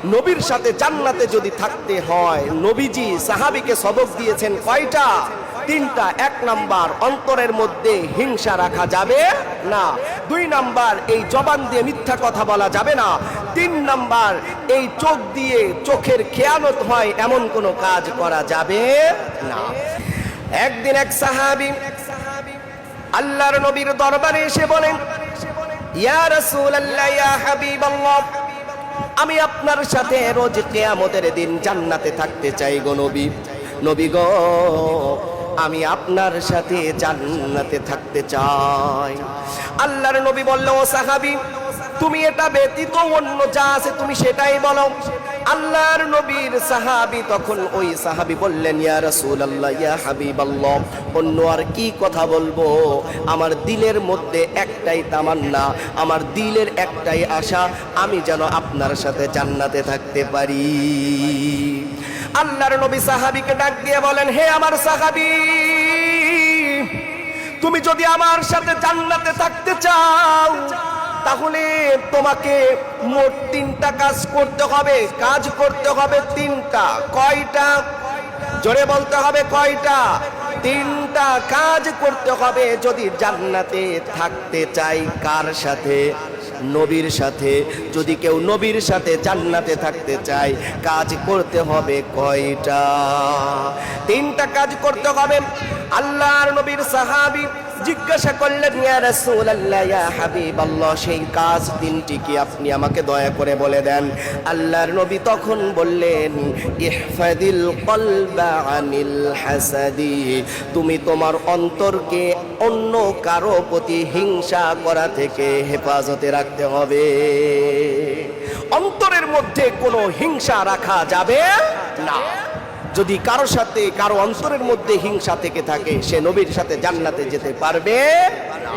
নবীর সাথে জান্নাতে যদি থাকতে হয়, নবীজি সাহাবীকে সবক দিয়েছেন কয়টা? তিনটা। এক নাম্বার, অন্তরের মধ্যে হিংসা রাখা যাবে না। দুই নাম্বার, এই জবান দিয়ে মিথ্যা কথা বলা যাবে না। তিন নাম্বার, এই চোখ দিয়ে চোখের খেয়ানত হয় এমন কোনো কাজ করা যাবে না। একদিন এক সাহাবী আল্লাহর নবীর দরবারে এসে বলেন, ইয়া রাসূলুল্লাহ, ইয়া হাবিবাল্লাহ, আমি আপনার সাথে রোজ কিয়ামতের দিন জান্নাতে থাকতে চাই গো নবী। নবী গো, আমি আপনার সাথে জান্নাতে থাকতে চাই। আল্লাহর নবী বলল, ও সাহাবী, তুমি এটা ব্যতীত অন্য যা আছে তুমি সেটাই বলো। আল্লাহর নবীর সাহাবী তখন ওই সাহাবী বললেন, ইয়া রাসূলুল্লাহ, ইয়া হাবিবাল্লাহ, অন্য আর কি কথা বলবো? আমার দিলের মধ্যে একটাই তামান্না, আমার দিলের একটাই আশা, আমি যেন আপনার সাথে জান্নাতে থাকতে পারি। আল্লাহর নবী সাহাবীকে ডাক দিয়ে বলেন, হে আমার সাহাবী, তুমি যদি আমার সাথে জান্নাতে থাকতে চাও তাহলে তোমাকে মোট তিনটা কাজ করতে হবে। কাজ করতে হবে তিনটা। কয়টা? জোরে বলতে হবে, কয়টা? তিনটা কাজ করতে হবে যদি জান্নাতে থাকতে চাই। কার সাথে? নবীর সাথে। যদি কেউ নবীর সাথে জান্নাতে থাকতে চায়, কাজ করতে হবে কয়টা? তিনটা কাজ করতে হবে। আল্লাহর নবীর সাহাবী জিজ্ঞাসা করলেন, ইয়া রাসূলুল্লাহ, ইয়া হাবিবাল্লাহ, সেই কাজ তিনটি কি আপনি আমাকে দয়া করে বলে দেন। আল্লাহর নবী তখন বললেন, ইহফাদিল কলবা আনিল হাসাদি, তুমি তোমার অন্তরকে অন্য কারো প্রতি হিংসা করা থেকে হেফাজতে রাখতে হবে। অন্তরের মধ্যে কোনো হিংসা রাখা যাবে না। যদি কারো সাথে কারো অন্তরের মধ্যে হিংসা থেকে থাকে, সে নবীর সাথে জান্নাতে যেতে পারবে না।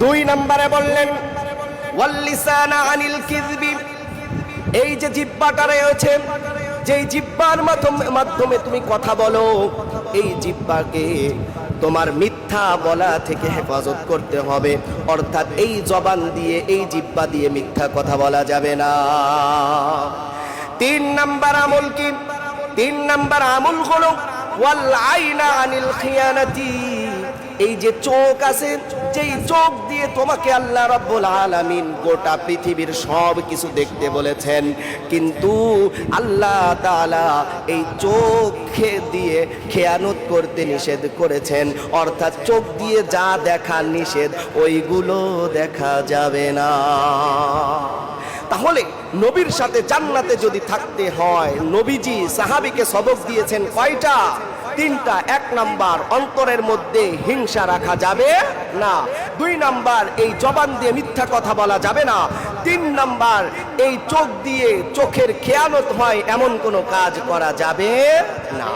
দুই নম্বরে বললেন, ওয়াল লিসানা আনিল কিযবি, এই যে জিহ্বাটা রয়েছে, যেই জিহ্বার মাধ্যমে তুমি কথা বলো, এই জিহ্বাকে তোমার মিথ্যা বলা থেকে হেফাজত করতে হবে। অর্থাৎ এই জবান দিয়ে, এই জিহ্বা দিয়ে মিথ্যা কথা বলা যাবে না। তিন নাম্বার আমল কি? তিন নাম্বার আমল হলো ওয়াল আইনা আনিল খিয়ানাতি, এই যে চোখ আছে, যেই চোখ দিয়ে তোমাকে আল্লাহ রাব্বুল আলামিন গোটা পৃথিবীর সব কিছু দেখতে বলেছেন, কিন্তু আল্লাহ তাআলা এই চোখে দিয়ে খেয়ানত করতে নিষেধ করেছেন। অর্থাৎ চোখ দিয়ে যা দেখা নিষেধ, ওইগুলো দেখা যাবে না। তাহলে নবীর সাথে জান্নাতে যদি থাকতে হয়, নবীজি সাহাবীকে সবক দিয়েছেন কয়টা? তিনটা। এক নাম্বার, অন্তরের মধ্যে হিংসা রাখা যাবে না। দুই নাম্বার, এই জবান দিয়ে মিথ্যা কথা বলা যাবে না। তিন নাম্বার, এই চোখ দিয়ে চোখের খেয়ানত হয় এমন কোনো কাজ করা যাবে না।